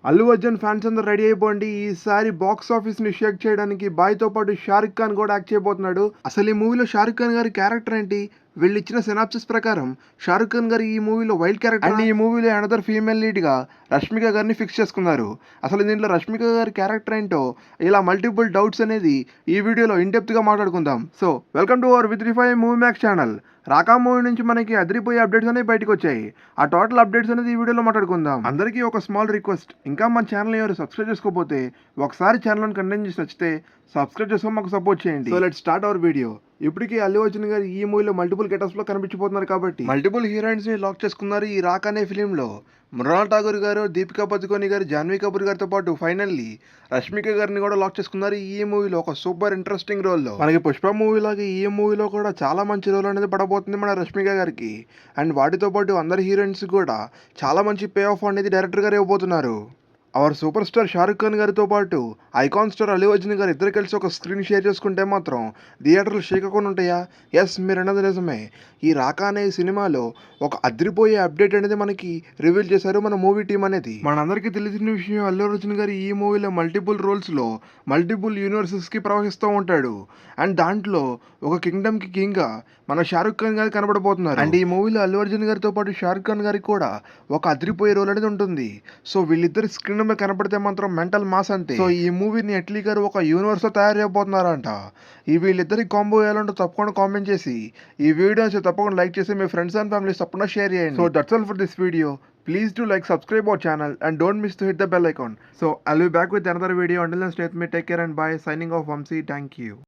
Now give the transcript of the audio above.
Allu Arjun fans అందరూ ready అయిపోండి. ఈసారి బాక్స్ ఆఫీస్ ని షేక్ చేయడానికి బాయ్తో పాటు షారుఖ్ ఖాన్ కూడా యాక్ట్ చేయబోతున్నాడు. అసలు ఈ మూవీలో షారుఖ్ ఖాన్ గారి క్యారెక్టర్ ఏంటి? వీళ్ళు ఇచ్చిన సినాప్సిస్ ప్రకారం షారుఖ్ ఖాన్ గారు ఈ మూవీలో వైల్డ్ క్యారెక్టర్ అండ్ ఈ మూవీలో అనదర్ ఫీమేల్ లీడ్ గా రష్మిక గారిని ఫిక్స్ చేసుకున్నారు. అసలు దీంట్లో రష్మిక గారి క్యారెక్టర్ ఏంటో ఇలా మల్టిపుల్ డౌట్స్ అనేది ఈ వీడియోలో ఇన్ డెప్త్ గా మాట్లాడుకుందాం. So welcome to our with రిఫై movie max channel. Raka movie నుంచి మనకి అదిరిపోయే అప్డేట్స్ అనేవి బయటకు వచ్చాయి. ఆ టోటల్ అప్డేట్స్ అనేది ఈ వీడియోలో మాట్లాడుకుందాం. అందరికీ ఒక స్మాల్ రిక్వెస్ట్, ఇంకా మన ఛానల్ ఎవరు సబ్స్క్రైబ్ చేసుకోకపోతే ఒకసారి ఛానల్ కంటెంట్ చేసి నచ్చితే సబ్స్క్రైబ్ చేసుకొని మాకు సపోర్ట్ చేయండి. So let's start our video. ఇప్పటికీ అల్లు అర్జున్ గారు ఈ మూవీలో మల్టిపుల్ గెటప్స్ లో కనిపించిపోతున్నారు కాబట్టి మల్టిపుల్ హీరోయిన్స్ ని లాక్ చేసుకున్నారు ఈ రాక్ అనే ఫిలిం లో. మృణాల్ ఠాగూర్ గారు, దీపికా పదుకోని గారు, జాన్వీ కపూర్ గారితో పాటు ఫైనల్లీ రష్మిక గారిని కూడా లాక్ చేసుకున్నారు ఈ మూవీలో ఒక సూపర్ ఇంట్రెస్టింగ్ రోల్ లో. మనకి పుష్ప మూవీ లాగా ఈ మూవీలో కూడా చాలా మంచి రోల్ అనేది పడబోతుంది మన రష్మిక గారికి. అండ్ వాటితో పాటు అందరి హీరోయిన్స్ కూడా చాలా మంచి పే ఆఫ్ అనేది డైరెక్టర్ గారు ఇవ్వబోతున్నారు. Our superstar Shahrukh Khan గారితో పాటు ఐకాన్ స్టార్ అల్లు అర్జున్ గారు ఇద్దరు కలిసి ఒక స్క్రీన్ షేర్ చేసుకుంటే మాత్రం థియేటర్లు షేక్ అవ్వకుండా ఉంటాయా? ఎస్, మీరు అన్నది నిజమే. ఈ రాకా అనే సినిమాలో ఒక అదిరిపోయే అప్డేట్ అనేది మనకి రివీల్ చేశారు మన మూవీ టీం అనేది. మనందరికీ తెలిసిన విషయం, అల్లు అర్జున్ గారు ఈ మూవీలో మల్టిపుల్ రోల్స్లో మల్టిపుల్ యూనివర్సెస్కి ప్రవహిస్తూ ఉంటాడు. అండ్ దాంట్లో ఒక కింగ్డమ్కి కింగ్గా మన షారుఖ్ ఖాన్ గారు కనబడబోతున్నారు. అండ్ ఈ మూవీలో అల్లు అర్జున్ గారితో పాటు షారుఖ్ ఖాన్ గారికి కూడా ఒక అదిరిపోయే రోల్ అనేది ఉంటుంది. సో వీళ్ళిద్దరు స్క్రీన్ మీద కనపడితే మాత్రం మెంటల్ మాస్ అంతే. సో ఈ మూవీని ఎట్లీ గారు ఒక యూనివర్స్ లో తయారు చేయబోతున్నారంట. ఈ వీళ్ళిద్దరికి కాంబో వేయాలంటే తప్పకుండా కామెంట్ చేసి ఈ వీడియో తప్పకుండా లైక్ చేసి మీ ఫ్రెండ్స్ అండ్ ఫ్యామిలీస్ తప్పకుండా షేర్ చేయండి. So that's all for this video. Please do like, subscribe our channel and don't miss to hit the bell icon. So I'll be back with another video. Until then, stay with me, take care and bye. Signing off, Vamsi. Thank you.